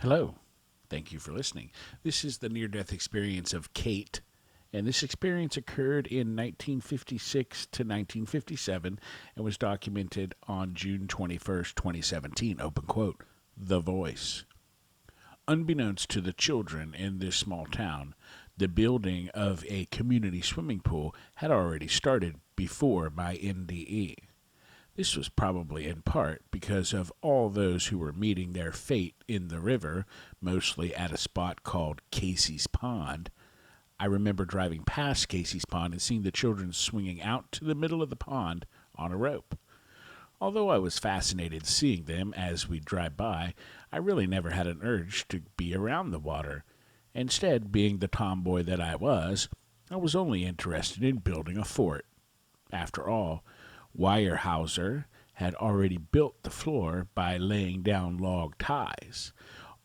Hello. Thank you for listening. This is the near death experience of Kate, and this experience occurred in 1956 to 1957 and was documented on June 21st, 2017. Open quote. The Voice. Unbeknownst to the children in this small town, the building of a community swimming pool had already started before my NDE. This was probably in part because of all those who were meeting their fate in the river, mostly at a spot called Casey's Pond. I remember driving past Casey's Pond and seeing the children swinging out to the middle of the pond on a rope. Although I was fascinated seeing them as we drive by, I really never had an urge to be around the water. Instead, being the tomboy that I was only interested in building a fort. After all, Weyerhaeuser had already built the floor by laying down log ties.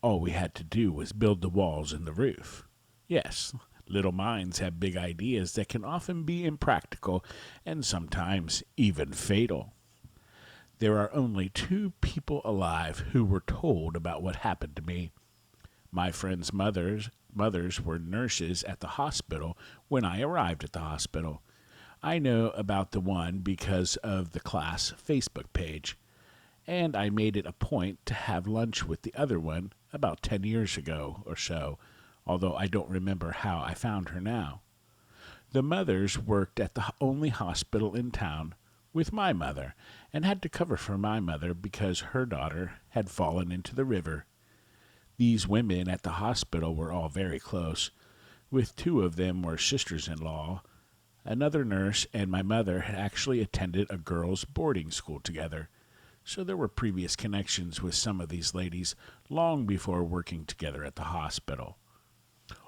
All we had to do was build the walls and the roof. Yes, little minds have big ideas that can often be impractical and sometimes even fatal. There are only two people alive who were told about what happened to me. My friends' mothers were nurses at the hospital when I arrived at the hospital. I know about the one because of the class Facebook page, and I made it a point to have lunch with the other one about 10 years ago or so, although I don't remember how I found her now. The mothers worked at the only hospital in town with my mother and had to cover for my mother because her daughter had fallen into the river. These women at the hospital were all very close, with two of them were sisters-in-law. Another nurse and my mother had actually attended a girls' boarding school together, so there were previous connections with some of these ladies long before working together at the hospital.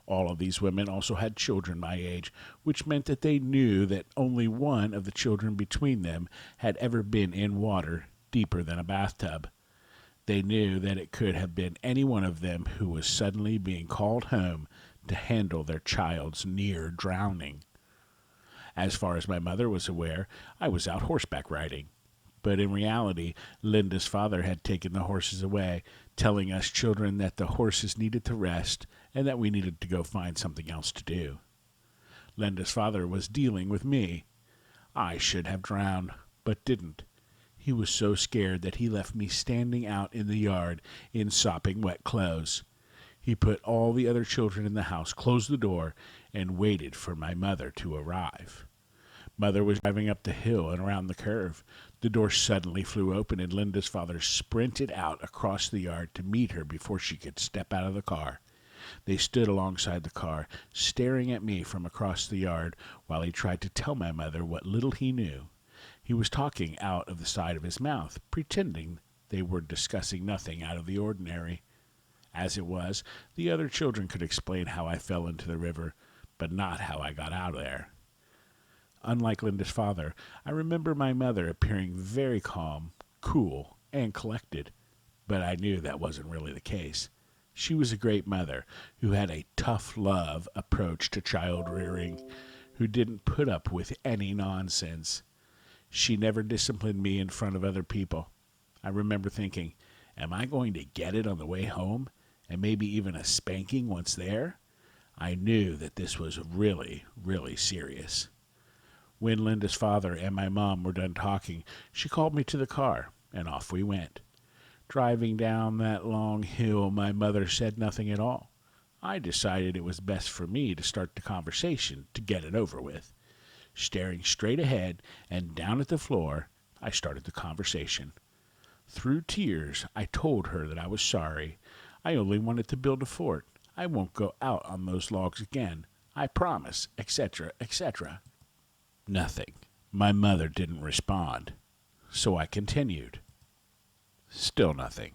All of these women also had children my age, which meant that they knew that only one of the children between them had ever been in water deeper than a bathtub. They knew that it could have been any one of them who was suddenly being called home to handle their child's near drowning. As far as my mother was aware, I was out horseback riding. But in reality, Linda's father had taken the horses away, telling us children that the horses needed to rest and that we needed to go find something else to do. Linda's father was dealing with me. I should have drowned, but didn't. He was so scared that he left me standing out in the yard in sopping wet clothes. He put all the other children in the house, closed the door, and waited for my mother to arrive. Mother was driving up the hill and around the curve. The door suddenly flew open and Linda's father sprinted out across the yard to meet her before she could step out of the car. They stood alongside the car, staring at me from across the yard while he tried to tell my mother what little he knew. He was talking out of the side of his mouth, pretending they were discussing nothing out of the ordinary. As it was, the other children could explain how I fell into the river, but not how I got out of there. Unlike Linda's father, I remember my mother appearing very calm, cool, and collected, but I knew that wasn't really the case. She was a great mother who had a tough love approach to child rearing, who didn't put up with any nonsense. She never disciplined me in front of other people. I remember thinking, am I going to get it on the way home, and maybe even a spanking once there? I knew that this was really, really serious. When Linda's father and my mom were done talking, she called me to the car, and off we went. Driving down that long hill, my mother said nothing at all. I decided it was best for me to start the conversation to get it over with. Staring straight ahead and down at the floor, I started the conversation. Through tears, I told her that I was sorry. I only wanted to build a fort. I won't go out on those logs again. I promise, etc., etc. Nothing. My mother didn't respond. So I continued. Still nothing.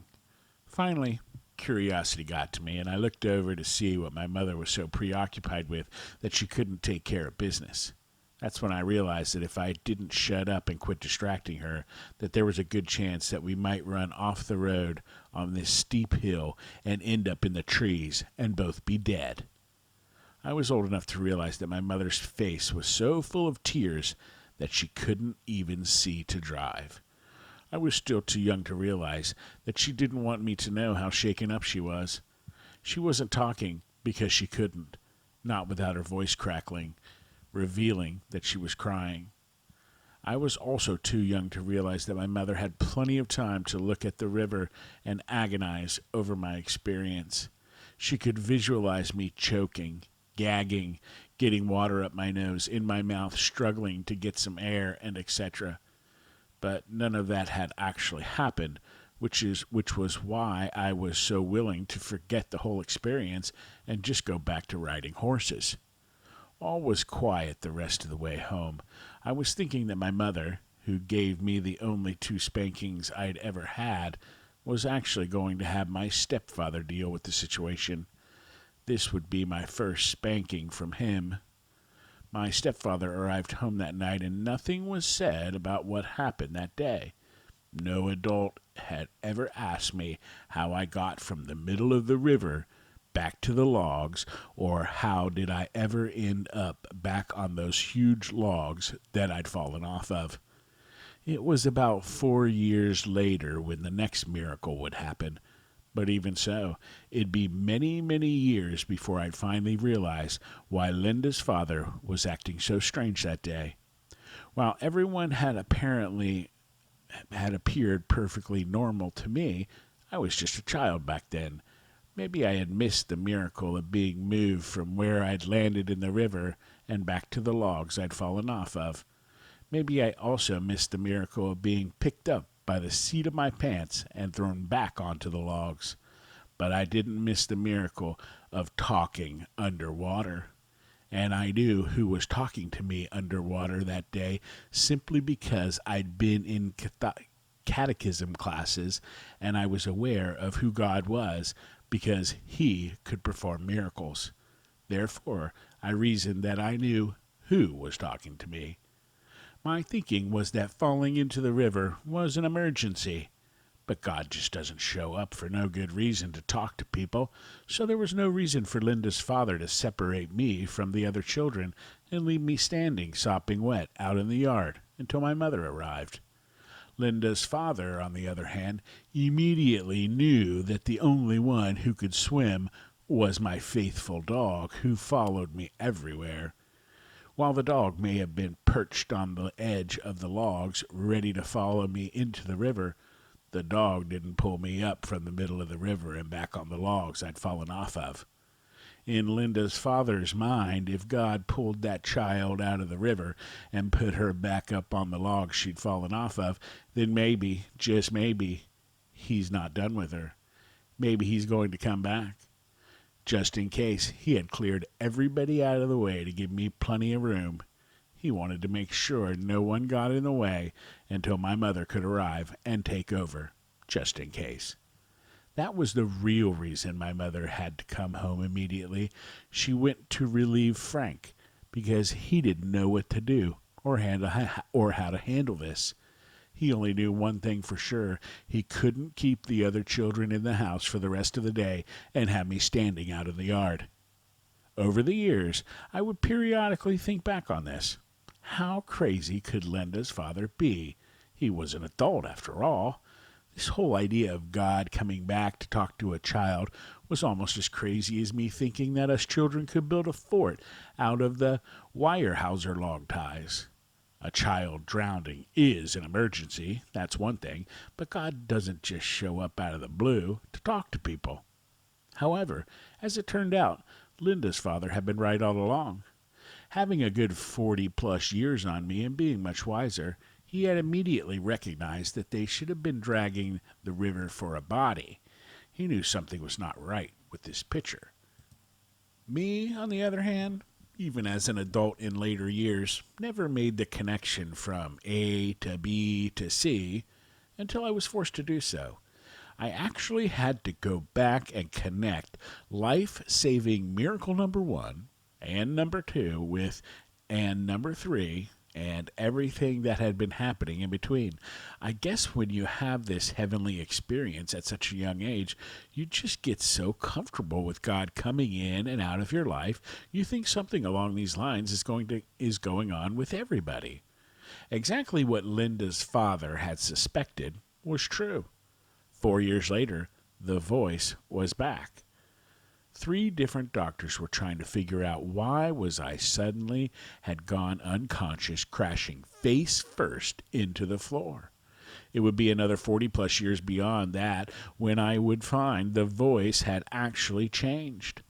Finally, curiosity got to me, and I looked over to see what my mother was so preoccupied with that she couldn't take care of business. That's when I realized that if I didn't shut up and quit distracting her, that there was a good chance that we might run off the road on this steep hill and end up in the trees and both be dead. I was old enough to realize that my mother's face was so full of tears that she couldn't even see to drive. I was still too young to realize that she didn't want me to know how shaken up she was. She wasn't talking because she couldn't, not without her voice crackling, revealing that she was crying. I was also too young to realize that my mother had plenty of time to look at the river and agonize over my experience. She could visualize me choking, gagging, getting water up my nose, in my mouth, struggling to get some air, and etc. But none of that had actually happened, which was why I was so willing to forget the whole experience and just go back to riding horses. All was quiet the rest of the way home. I was thinking that my mother, who gave me the only 2 spankings I'd ever had, was actually going to have my stepfather deal with the situation. This would be my first spanking from him. My stepfather arrived home that night and nothing was said about what happened that day. No adult had ever asked me how I got from the middle of the river back to the logs, or how did I ever end up back on those huge logs that I'd fallen off of. It was about 4 years later when the next miracle would happen. But even so, it'd be many, many years before I'd finally realize why Linda's father was acting so strange that day. While everyone had appeared perfectly normal to me, I was just a child back then. Maybe I had missed the miracle of being moved from where I'd landed in the river and back to the logs I'd fallen off of. Maybe I also missed the miracle of being picked up by the seat of my pants and thrown back onto the logs. But I didn't miss the miracle of talking underwater. And I knew who was talking to me underwater that day simply because I'd been in catechism classes and I was aware of who God was because he could perform miracles. Therefore, I reasoned that I knew who was talking to me. My thinking was that falling into the river was an emergency. But God just doesn't show up for no good reason to talk to people, so there was no reason for Linda's father to separate me from the other children and leave me standing sopping wet out in the yard until my mother arrived. Linda's father, on the other hand, immediately knew that the only one who could swim was my faithful dog, who followed me everywhere. While the dog may have been perched on the edge of the logs, ready to follow me into the river, the dog didn't pull me up from the middle of the river and back on the logs I'd fallen off of. In Linda's father's mind, if God pulled that child out of the river and put her back up on the logs she'd fallen off of, then maybe, just maybe, he's not done with her. Maybe he's going to come back. Just in case, he had cleared everybody out of the way to give me plenty of room. He wanted to make sure no one got in the way until my mother could arrive and take over, just in case. That was the real reason my mother had to come home immediately. She went to relieve Frank because he didn't know what to do or how to handle this. He only knew one thing for sure. He couldn't keep the other children in the house for the rest of the day and have me standing out in the yard. Over the years, I would periodically think back on this. How crazy could Linda's father be? He was an adult, after all. This whole idea of God coming back to talk to a child was almost as crazy as me thinking that us children could build a fort out of the Weyerhaeuser log ties. A child drowning is an emergency, that's one thing, but God doesn't just show up out of the blue to talk to people. However, as it turned out, Linda's father had been right all along. Having a good 40-plus years on me and being much wiser, he had immediately recognized that they should have been dragging the river for a body. He knew something was not right with this picture. Me, on the other hand, even as an adult in later years, never made the connection from A to B to C until I was forced to do so. I actually had to go back and connect life-saving miracle number 1 and number 2 with and number 3 and everything that had been happening in between. I guess when you have this heavenly experience at such a young age, you just get so comfortable with God coming in and out of your life, you think something along these lines is going on with everybody. Exactly what Linda's father had suspected was true. 4 years later, the voice was back. 3 different doctors were trying to figure out why was I suddenly had gone unconscious, crashing face first into the floor. It would be another 40 plus years beyond that when I would find the voice had actually changed.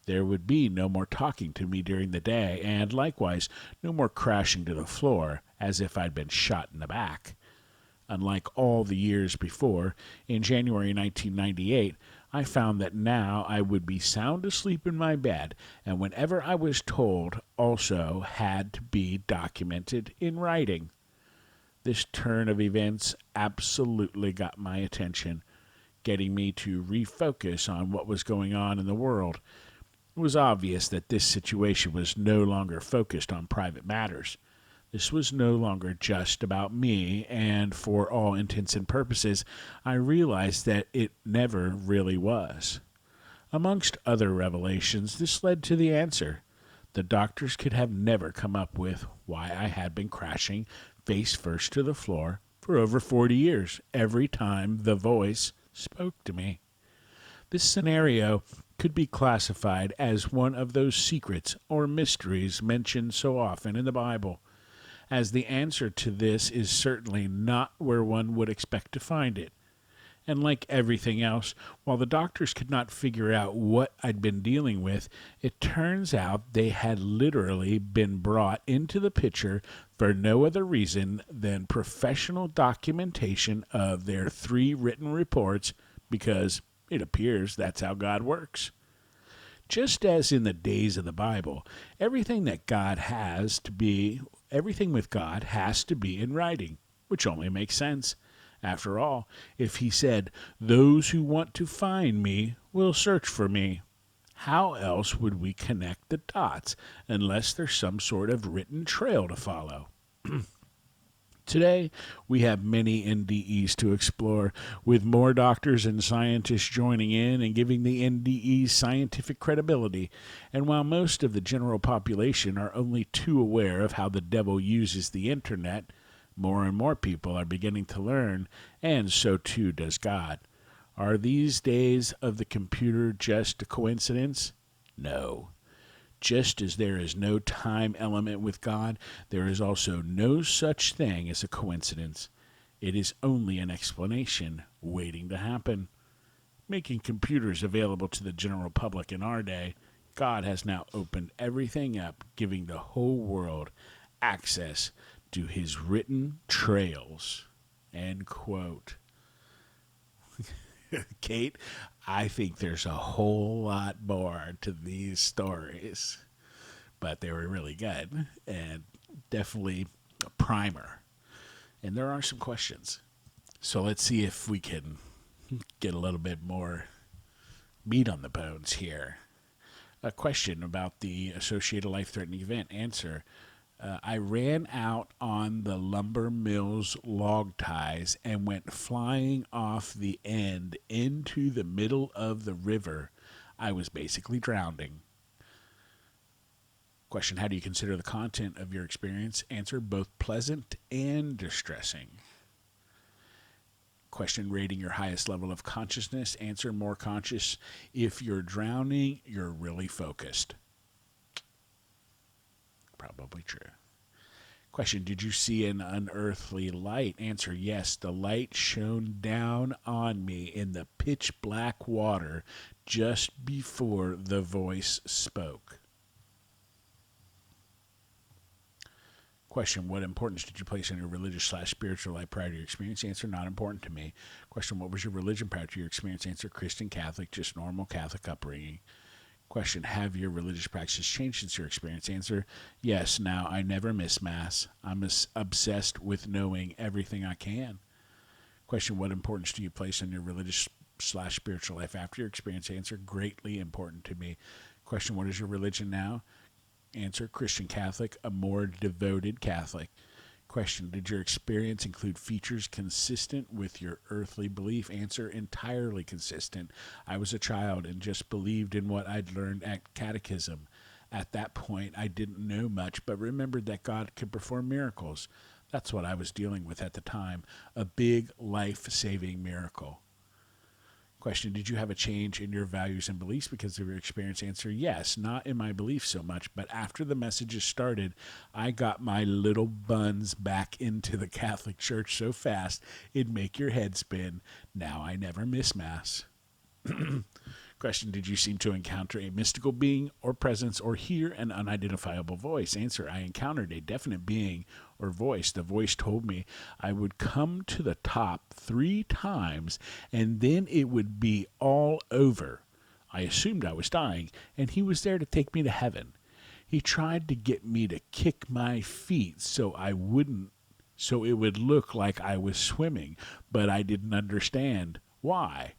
There would be no more talking to me during the day, and likewise no more crashing to the floor as if I'd been shot in the back. Unlike all the years before, in January 1998, I found that now I would be sound asleep in my bed, and whenever I was told also had to be documented in writing. This turn of events absolutely got my attention, getting me to refocus on what was going on in the world. It was obvious that this situation was no longer focused on private matters. This was no longer just about me, and for all intents and purposes, I realized that it never really was. Amongst other revelations, this led to the answer. The doctors could have never come up with why I had been crashing face first to the floor for over 40 years, every time the voice spoke to me. This scenario could be classified as one of those secrets or mysteries mentioned so often in the Bible, as the answer to this is certainly not where one would expect to find it. And like everything else, while the doctors could not figure out what I'd been dealing with, it turns out they had literally been brought into the picture for no other reason than professional documentation of their 3 written reports, because it appears that's how God works. Just as in the days of the Bible, everything with God has to be in writing, which only makes sense. After all, if he said, "Those who want to find me will search for me," how else would we connect the dots unless there's some sort of written trail to follow? Today, we have many NDEs to explore, with more doctors and scientists joining in and giving the NDEs scientific credibility. And while most of the general population are only too aware of how the devil uses the internet, more and more people are beginning to learn, and so too does God. Are these days of the computer just a coincidence? No. Just as there is no time element with God, there is also no such thing as a coincidence. It is only an explanation waiting to happen. Making computers available to the general public in our day, God has now opened everything up, giving the whole world access to his written trails. End quote. Kate, I think there's a whole lot more to these stories, but they were really good and definitely a primer. And there are some questions. So let's see if we can get a little bit more meat on the bones here. A question about the associated life-threatening event. Answer. I ran out on the lumber mill's log ties and went flying off the end into the middle of the river. I was basically drowning. Question, how do you consider the content of your experience? Answer, both pleasant and distressing. Question, rating your highest level of consciousness. Answer, more conscious. If you're drowning, you're really focused. Probably true. Question, did you see an unearthly light? Answer, yes. The light shone down on me in the pitch black water just before the voice spoke. Question, what importance did you place on your religious/spiritual life prior to your experience? Answer, not important to me. Question, what was your religion prior to your experience? Answer, Christian, Catholic, just normal Catholic upbringing. Question, have your religious practices changed since your experience? Answer, yes. Now I never miss Mass. I'm obsessed with knowing everything I can. Question, what importance do you place on your religious/spiritual life after your experience? Answer, greatly important to me. Question, what is your religion now? Answer, Christian Catholic, a more devoted Catholic. Question, did your experience include features consistent with your earthly belief? Answer, entirely consistent. I was a child and just believed in what I'd learned at catechism. At that point, I didn't know much, but remembered that God could perform miracles. That's what I was dealing with at the time. A big life-saving miracle. Question, did you have a change in your values and beliefs because of your experience? Answer, yes, not in my beliefs so much, but after the messages started, I got my little buns back into the Catholic Church so fast it'd make your head spin. Now I never miss Mass. Question, did you seem to encounter a mystical being or presence or hear an unidentifiable voice? Answer, I encountered a definite being or voice. The voice told me I would come to the top 3 times and then it would be all over. I assumed I was dying, and he was there to take me to heaven. He tried to get me to kick my feet so it would look like I was swimming, but I didn't understand why.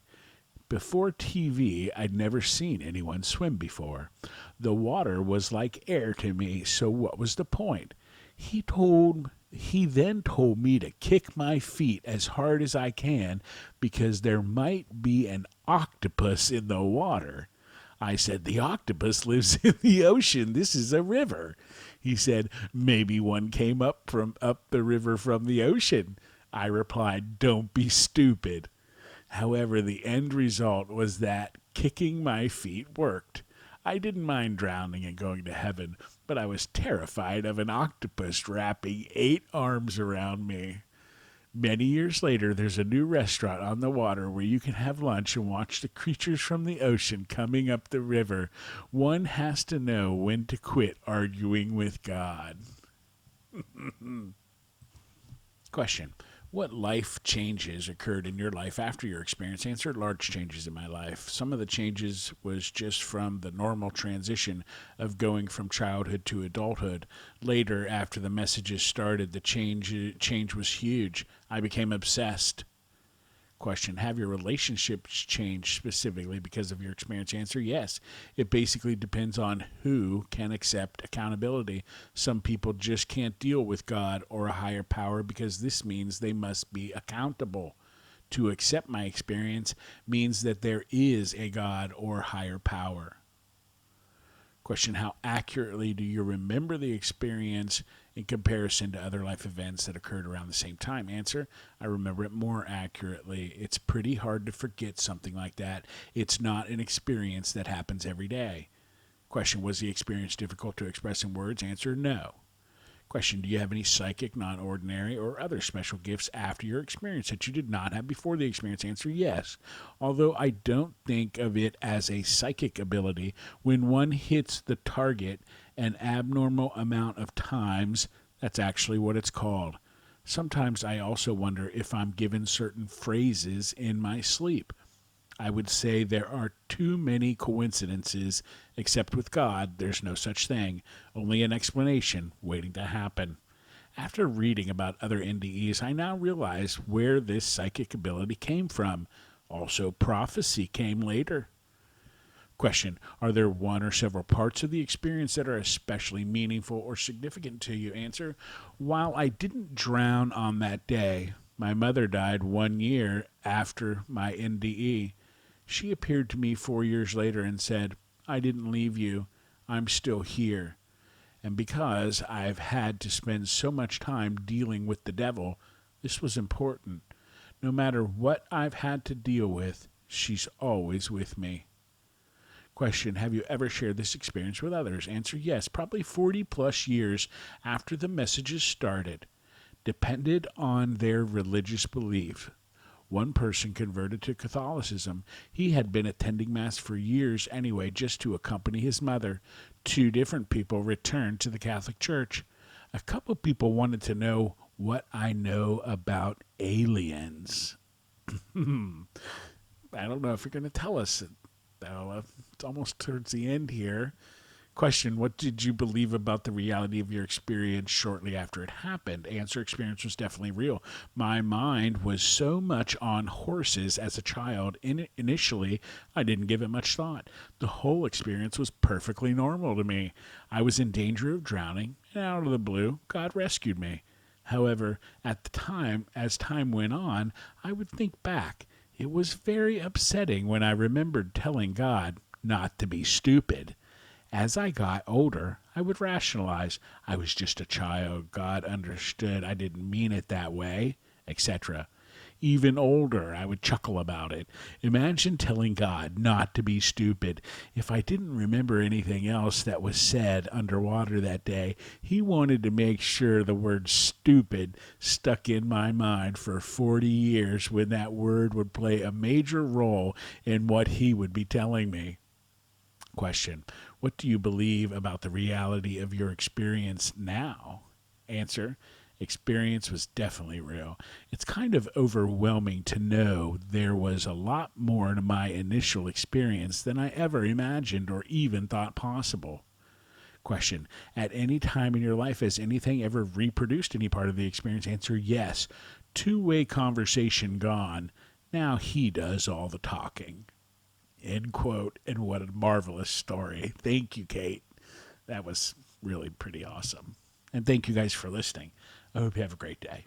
Before TV, I'd never seen anyone swim before. The water was like air to me, so what was the point? He then told me to kick my feet as hard as I can because there might be an octopus in the water. I said, the octopus lives in the ocean. This is a river. He said, maybe one came up the river from the ocean. I replied, don't be stupid. However, the end result was that kicking my feet worked. I didn't mind drowning and going to heaven, but I was terrified of an octopus wrapping 8 arms around me. Many years later, there's a new restaurant on the water where you can have lunch and watch the creatures from the ocean coming up the river. One has to know when to quit arguing with God. Question. What life changes occurred in your life after your experience? Answer, large changes in my life. Some of the changes was just from the normal transition of going from childhood to adulthood. Later, after the messages started, the change was huge. I became obsessed. Question, have your relationships changed specifically because of your experience? Answer, yes. It basically depends on who can accept accountability. Some people just can't deal with God or a higher power because this means they must be accountable. To accept my experience means that there is a God or higher power. Question, how accurately do you remember the experience in comparison to other life events that occurred around the same time? Answer, I remember it more accurately. It's pretty hard to forget something like that. It's not an experience that happens every day. Question, was the experience difficult to express in words? Answer, no. Question, do you have any psychic, non-ordinary, or other special gifts after your experience that you did not have before the experience? Answer, yes. Although I don't think of it as a psychic ability, when one hits the target an abnormal amount of times, that's actually what it's called. Sometimes I also wonder if I'm given certain phrases in my sleep. I would say there are too many coincidences, except with God, there's no such thing, only an explanation waiting to happen. After reading about other NDEs, I now realize where this psychic ability came from. Also, prophecy came later. Question, are there one or several parts of the experience that are especially meaningful or significant to you? Answer, while I didn't drown on that day, my mother died 1 year after my NDE. She appeared to me 4 years later and said, I didn't leave you. I'm still here. And because I've had to spend so much time dealing with the devil, this was important. No matter what I've had to deal with, she's always with me. Question, have you ever shared this experience with others? Answer, yes, probably 40 plus years after the messages started. Depended on their religious belief. One person converted to Catholicism. He had been attending Mass for years anyway, just to accompany his mother. 2 different people returned to the Catholic Church. A couple people wanted to know what I know about aliens. I don't know if you're going to tell us. It's almost towards the end here. Question, what did you believe about the reality of your experience shortly after it happened? Answer, experience was definitely real. My mind was so much on horses as a child. Initially, I didn't give it much thought. The whole experience was perfectly normal to me. I was in danger of drowning, and out of the blue, God rescued me. However, at the time, as time went on, I would think back. It was very upsetting when I remembered telling God not to be stupid. As I got older, I would rationalize. I was just a child. God understood. I didn't mean it that way, etc. Even older, I would chuckle about it. Imagine telling God not to be stupid. If I didn't remember anything else that was said underwater that day, he wanted to make sure the word stupid stuck in my mind for 40 years when that word would play a major role in what he would be telling me. Question: what do you believe about the reality of your experience now? Answer: experience was definitely real. It's kind of overwhelming to know there was a lot more to my initial experience than I ever imagined or even thought possible. Question: at any time in your life, has anything ever reproduced any part of the experience? Answer: yes. Two-way conversation gone. Now he does all the talking. End quote. And what a marvelous story. Thank you, Kate. That was really pretty awesome. And thank you guys for listening. I hope you have a great day.